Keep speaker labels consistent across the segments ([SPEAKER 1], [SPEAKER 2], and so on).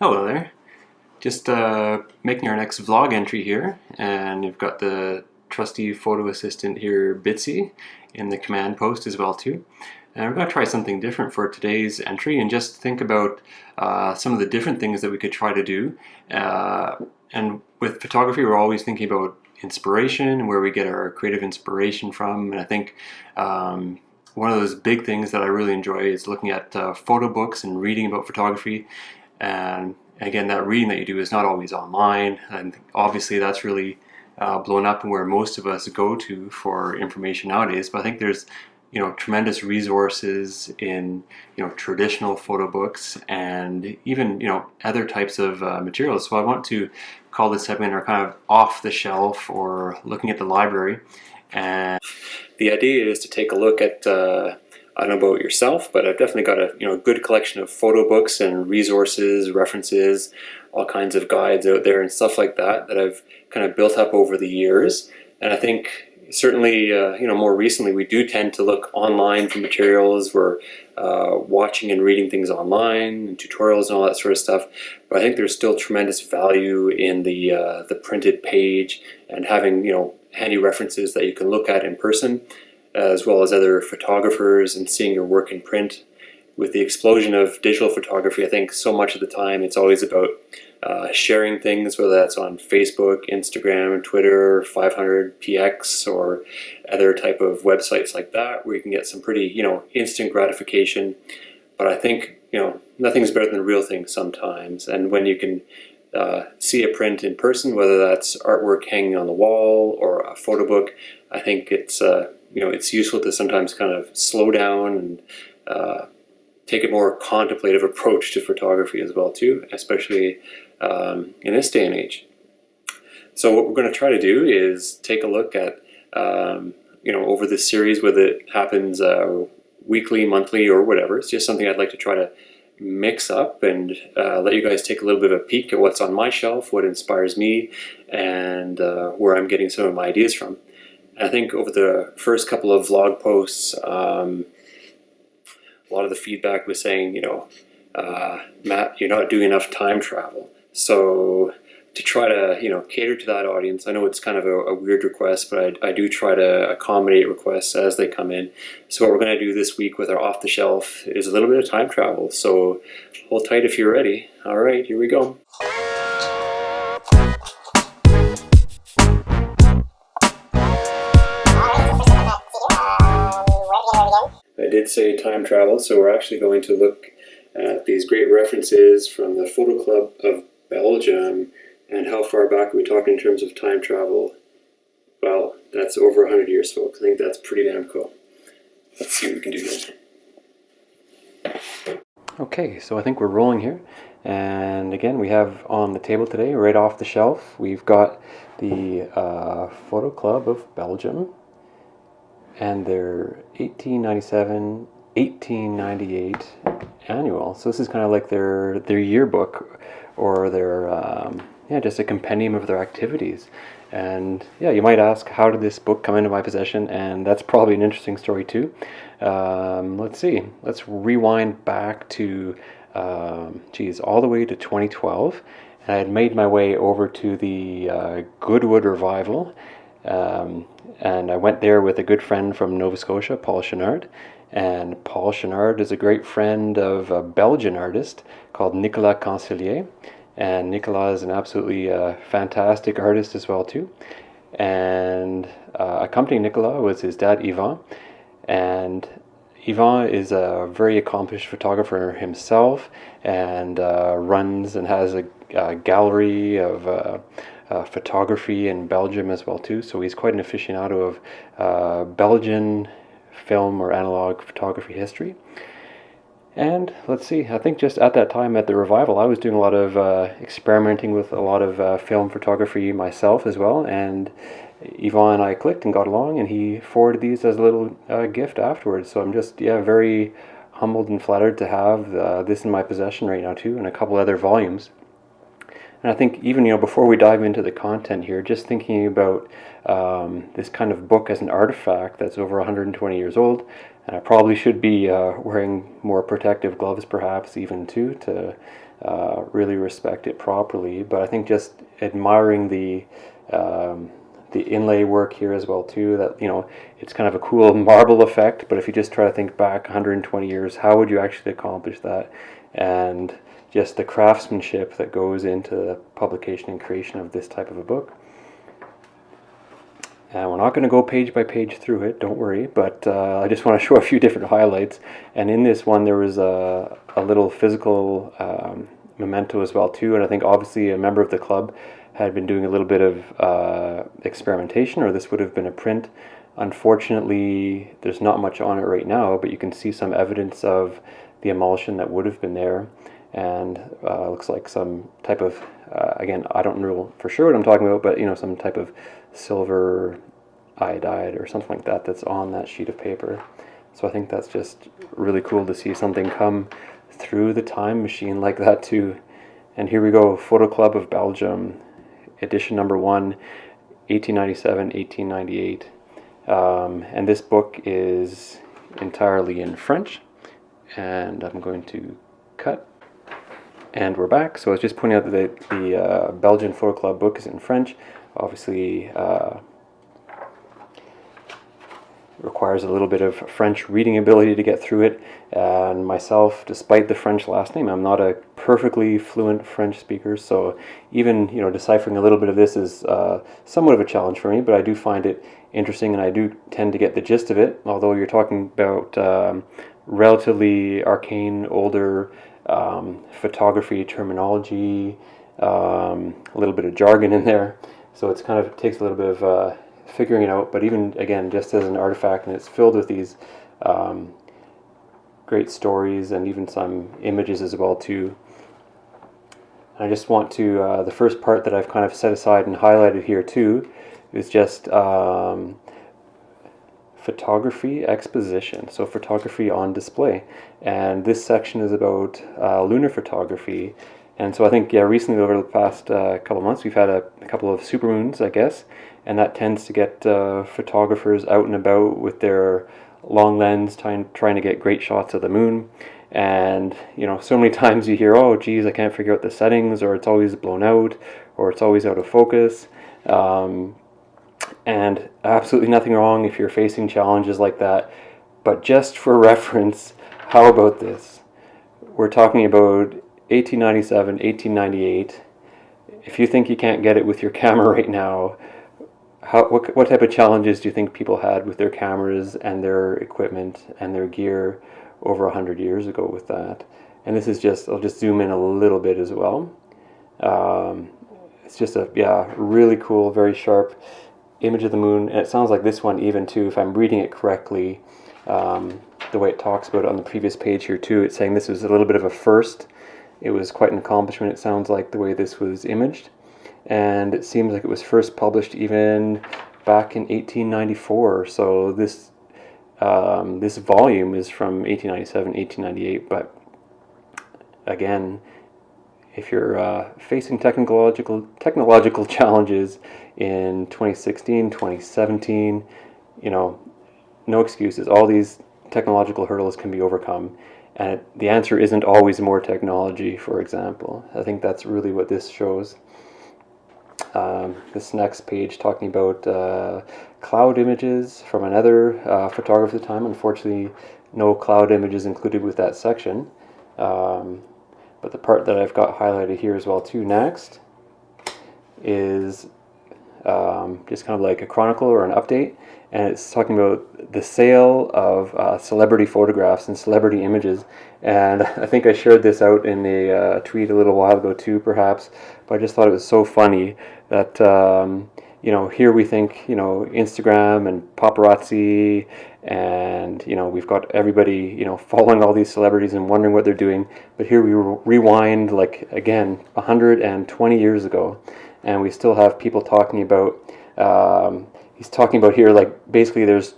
[SPEAKER 1] Hello there. Just making our next vlog entry here, and you've got the trusty photo assistant here, Bitsy, in the command post as well too. And we're going to try something different for today's entry and just think about some of the different things that we could try to do. And with photography, we're always thinking about inspiration, where we get our creative inspiration from. And I think one of those big things that I really enjoy is looking at photo books and reading about photography. And again, that reading that you do is not always online, and obviously that's really blown up and where most of us go to for information nowadays. But I think there's tremendous resources in traditional photo books and even other types of materials. So I want to call this segment our kind of off the shelf or looking at the library. And the idea is to take a look at I don't know about yourself, but I've definitely got a good collection of photo books and resources, references, all kinds of guides out there and stuff like that that I've kind of built up over the years. And I think certainly more recently we do tend to look online for materials. We're watching and reading things online and tutorials and all that sort of stuff. But I think there's still tremendous value in the printed page and having handy references that you can look at in person, as well as other photographers and seeing your work in print. With the explosion of digital photography, I think so much of the time it's always about sharing things, whether that's on Facebook, Instagram, Twitter, 500px, or other type of websites like that, where you can get some pretty instant gratification. But I think nothing's better than the real thing sometimes. And when you can see a print in person, whether that's artwork hanging on the wall or a photo book, I think it's it's useful to sometimes kind of slow down and take a more contemplative approach to photography as well too, especially in this day and age. So what we're going to try to do is take a look at over this series, whether it happens weekly, monthly, or whatever. It's just something I'd like to try to mix up and let you guys take a little bit of a peek at what's on my shelf, what inspires me, and where I'm getting some of my ideas from. And I think over the first couple of vlog posts, a lot of the feedback was saying, Matt, you're not doing enough time travel. So to try to cater to that audience, I know it's kind of a weird request, but I do try to accommodate requests as they come in. So what we're going to do this week with our off the shelf is a little bit of time travel. So hold tight if you're ready. All right, here we go. I did say time travel, so we're actually going to look at these great references from the Photo Club of Belgium. And how far back are we talking in terms of time travel? Well, that's over 100 years, folks. I think that's pretty damn cool. Let's see what we can do here. Okay, so I think we're rolling here. And again, we have on the table today, right off the shelf, we've got the Photo Club of Belgium and their 1897, 1898 annual. So this is kind of like their yearbook, or their just a compendium of their activities. And yeah, you might ask, how did this book come into my possession? And that's probably an interesting story too. Let's see. Let's rewind back to all the way to 2012. And I had made my way over to the Goodwood Revival. And I went there with a good friend from Nova Scotia, Paul Chenard. And Paul Chenard is a great friend of a Belgian artist called Nicolas Cancellier. And Nicolas is an absolutely fantastic artist as well too. And accompanying Nicolas was his dad, Ivan. And Ivan is a very accomplished photographer himself, and runs and has a gallery of photography in Belgium as well too. So he's quite an aficionado of Belgian film or analog photography history. And let's see, I think just at that time at the revival, I was doing a lot of experimenting with a lot of film photography myself as well. And Yvon and I clicked and got along, and he forwarded these as a little gift afterwards. So I'm just very humbled and flattered to have this in my possession right now too, and a couple other volumes. And I think even before we dive into the content here, just thinking about this kind of book as an artifact that's over 120 years old, and I probably should be wearing more protective gloves perhaps even too, to really respect it properly. But I think just admiring the inlay work here as well too, that, you know, it's kind of a cool marble effect, but if you just try to think back 120 years, how would you actually accomplish that? And just the craftsmanship that goes into the publication and creation of this type of a book. And we're not going to go page by page through it, don't worry, but I just want to show a few different highlights. And in this one there was a little physical memento as well too, and I think obviously a member of the club had been doing a little bit of experimentation, or this would have been a print. Unfortunately, there's not much on it right now, but you can see some evidence of the emulsion that would have been there, and looks like some type of, again, I don't know for sure what I'm talking about, but, you know, some type of silver iodide or something like that that's on that sheet of paper. So I think that's just really cool to see something come through the time machine like that too. And here we go, Photo Club of Belgium, edition number 1, 1897, 1898. And this book is entirely in French. And I'm going to cut. And we're back. So I was just pointing out that the Belgian Photo Club book is in French. Obviously, requires a little bit of French reading ability to get through it, and myself, despite the French last name, I'm not a perfectly fluent French speaker, so even, you know, deciphering a little bit of this is somewhat of a challenge for me, but I do find it interesting, and I do tend to get the gist of it, although you're talking about relatively arcane, older photography terminology, a little bit of jargon in there, so it's kind of takes a little bit of figuring it out, but even, again, just as an artifact, and it's filled with these great stories and even some images as well too. And I just want to, the first part that I've kind of set aside and highlighted here too is just photography exposition, so photography on display, and this section is about lunar photography. And so I think, yeah, recently over the past couple of months we've had a couple of supermoons, I guess, and that tends to get photographers out and about with their long lens trying to get great shots of the moon. And, you know, so many times you hear, oh geez, I can't figure out the settings, or it's always blown out, or it's always out of focus. And absolutely nothing wrong if you're facing challenges like that, but just for reference, how about this? We're talking about 1897, 1898. If you think you can't get it with your camera right now, what type of challenges do you think people had with their cameras and their equipment and their gear over 100 years ago with that? And this is just, I'll just zoom in a little bit as well. It's just a, yeah, really cool, very sharp image of the moon. And it sounds like this one even too, if I'm reading it correctly, the way it talks about it on the previous page here too, it's saying this was a little bit of a first. It was quite an accomplishment, it sounds like, the way this was imaged. And it seems like it was first published even back in 1894. So this this volume is from 1897, 1898. But again, if you're facing technological challenges in 2016, 2017, you know, no excuses. All these technological hurdles can be overcome. And the answer isn't always more technology, for example. I think that's really what this shows. This next page talking about cloud images from another photographer at the time. Unfortunately, no cloud images included with that section. But the part that I've got highlighted here as well too next is just kind of like a chronicle or an update. And it's talking about the sale of celebrity photographs and celebrity images. And I think I shared this out in a tweet a little while ago too, perhaps. But I just thought it was so funny that, you know, here we think, you know, Instagram and paparazzi, and, you know, we've got everybody, you know, following all these celebrities and wondering what they're doing. But here we rewind, like, again, 120 years ago, and we still have people talking about, he's talking about here, like, basically there's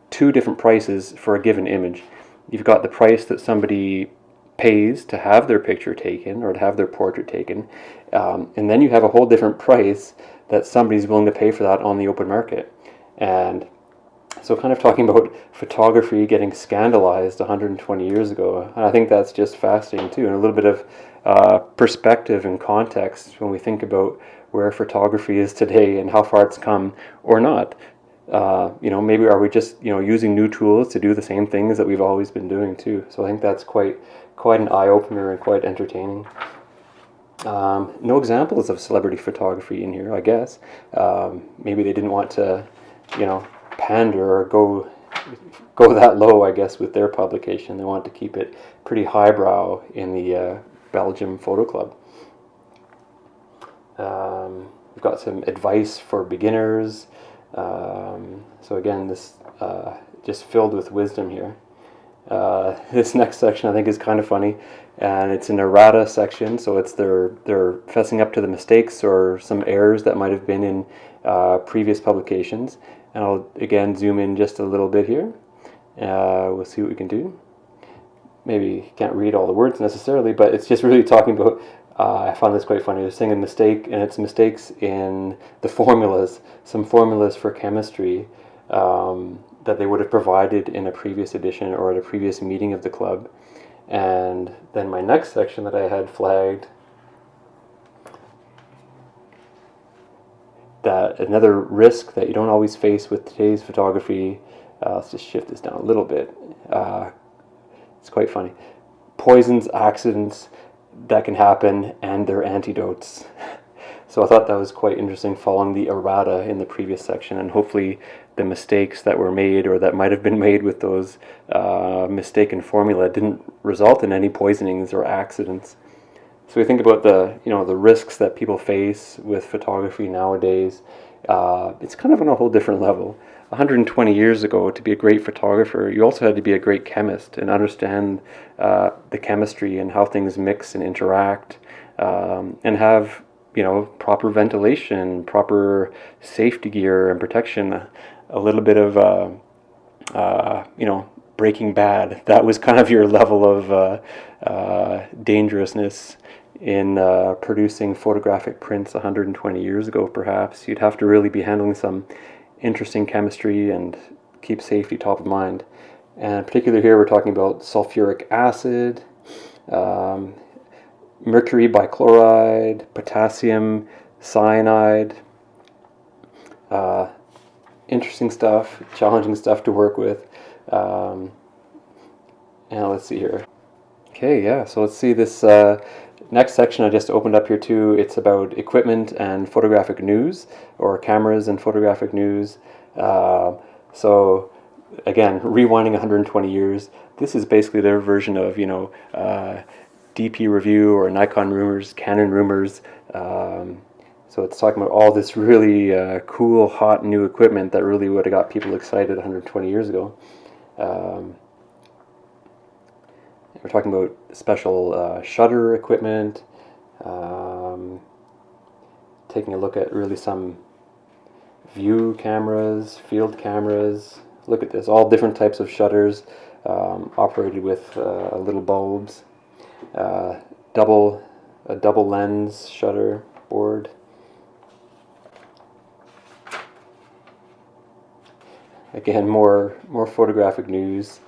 [SPEAKER 1] two different prices for a given image. You've got the price that somebody pays to have their picture taken or to have their portrait taken, and then you have a whole different price that somebody's willing to pay for that on the open market. And So kind of talking about photography getting scandalized 120 years ago, and I think that's just fascinating too, and a little bit of perspective and context when we think about where photography is today and how far it's come or not. Maybe are we just using new tools to do the same things that we've always been doing too? So I think that's quite an eye opener and quite entertaining. No examples of celebrity photography in here, I guess. Maybe they didn't want to, pander or go that low, I guess, with their publication. They wanted to keep it pretty highbrow in the Belgium Photo Club. We've got some advice for beginners. So again, this just filled with wisdom here. This next section I think is kind of funny, and it's an errata section, so it's they're fessing up to the mistakes or some errors that might have been in previous publications. And I'll again zoom in just a little bit here. We'll see what we can do. Maybe can't read all the words necessarily, but it's just really talking about, I found this quite funny. They're saying a mistake, and it's mistakes in the formulas, some formulas for chemistry that they would have provided in a previous edition or at a previous meeting of the club. And then my next section that I had flagged, that another risk that you don't always face with today's photography, let's just shift this down a little bit. It's quite funny. Poisons, accidents that can happen, and their antidotes. So I thought that was quite interesting, following the errata in the previous section, and hopefully the mistakes that were made or that might have been made with those mistaken formula didn't result in any poisonings or accidents. So we think about the risks that people face with photography nowadays. It's kind of on a whole different level. 120 years ago, to be a great photographer, you also had to be a great chemist and understand the chemistry and how things mix and interact, and have proper ventilation, proper safety gear and protection. A little bit of Breaking Bad. That was kind of your level of dangerousness in producing photographic prints 120 years ago, perhaps. You'd have to really be handling some interesting chemistry and keep safety top of mind. And particularly here we're talking about sulfuric acid, mercury bichloride, potassium cyanide. Interesting stuff, challenging stuff to work with. And let's see here. Okay, yeah, so let's see this next section I just opened up here too. It's about equipment and photographic news, or cameras and photographic news. So again, rewinding 120 years, this is basically their version of, DP Review or Nikon rumors, Canon rumors. So it's talking about all this really cool, hot new equipment that really would have got people excited 120 years ago. We're talking about special shutter equipment, taking a look at really some view cameras, field cameras. Look at this, all different types of shutters, operated with little bulbs. A double lens shutter board. Again, more photographic news,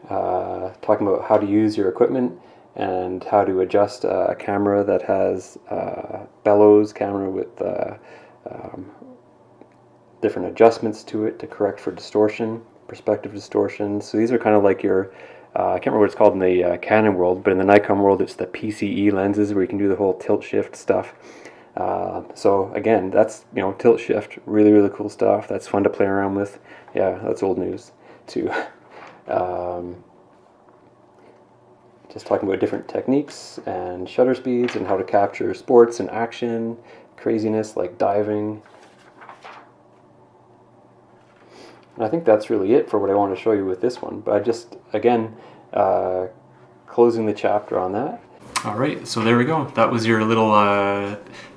[SPEAKER 1] talking about how to use your equipment and how to adjust a camera that has bellows camera with different adjustments to it to correct for distortion, perspective distortion. So these are kind of like your, I can't remember what it's called in the Canon world, but in the Nikon world it's the PCE lenses where you can do the whole tilt shift stuff. So again, that's tilt shift, really really cool stuff. That's fun to play around with. Yeah, that's old news too. Just talking about different techniques and shutter speeds and how to capture sports and action, craziness like diving. And I think that's really it for what I want to show you with this one. But I just, again, closing the chapter on that. All right, so there we go. That was your little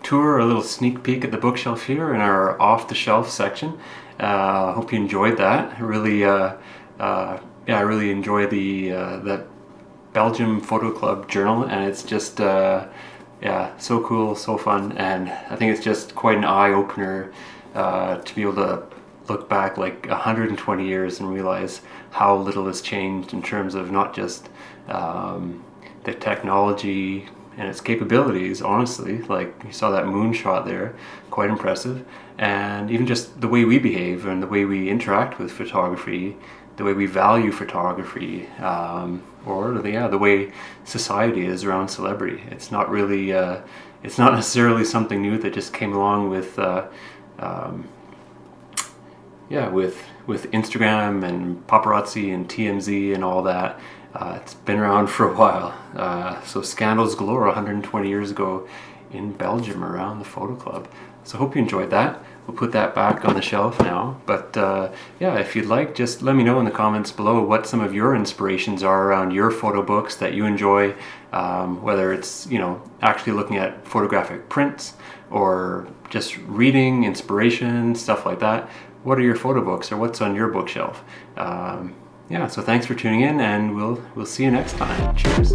[SPEAKER 1] tour, a little sneak peek at the bookshelf here in our off-the-shelf section. Hope you enjoyed that. I really enjoy that Belgium Photo Club journal, and it's just so cool, so fun, and I think it's just quite an eye-opener to be able to look back like 120 years and realize how little has changed in terms of not just the technology and its capabilities, honestly. Like, you saw that moon shot there, quite impressive. And even just the way we behave and the way we interact with photography, the way we value photography, or the way society is around celebrity. It's not really, it's not necessarily something new that just came along with, with Instagram and paparazzi and TMZ and all that. It's been around for a while. So scandals galore 120 years ago in Belgium around the photo club. So hope you enjoyed that. We'll put that back on the shelf now. But yeah, if you'd like, just let me know in the comments below what some of your inspirations are around your photo books that you enjoy, whether it's, you know, actually looking at photographic prints or just reading, inspiration, stuff like that. What are your photo books, or what's on your bookshelf? Yeah, so thanks for tuning in, and we'll see you next time. Cheers.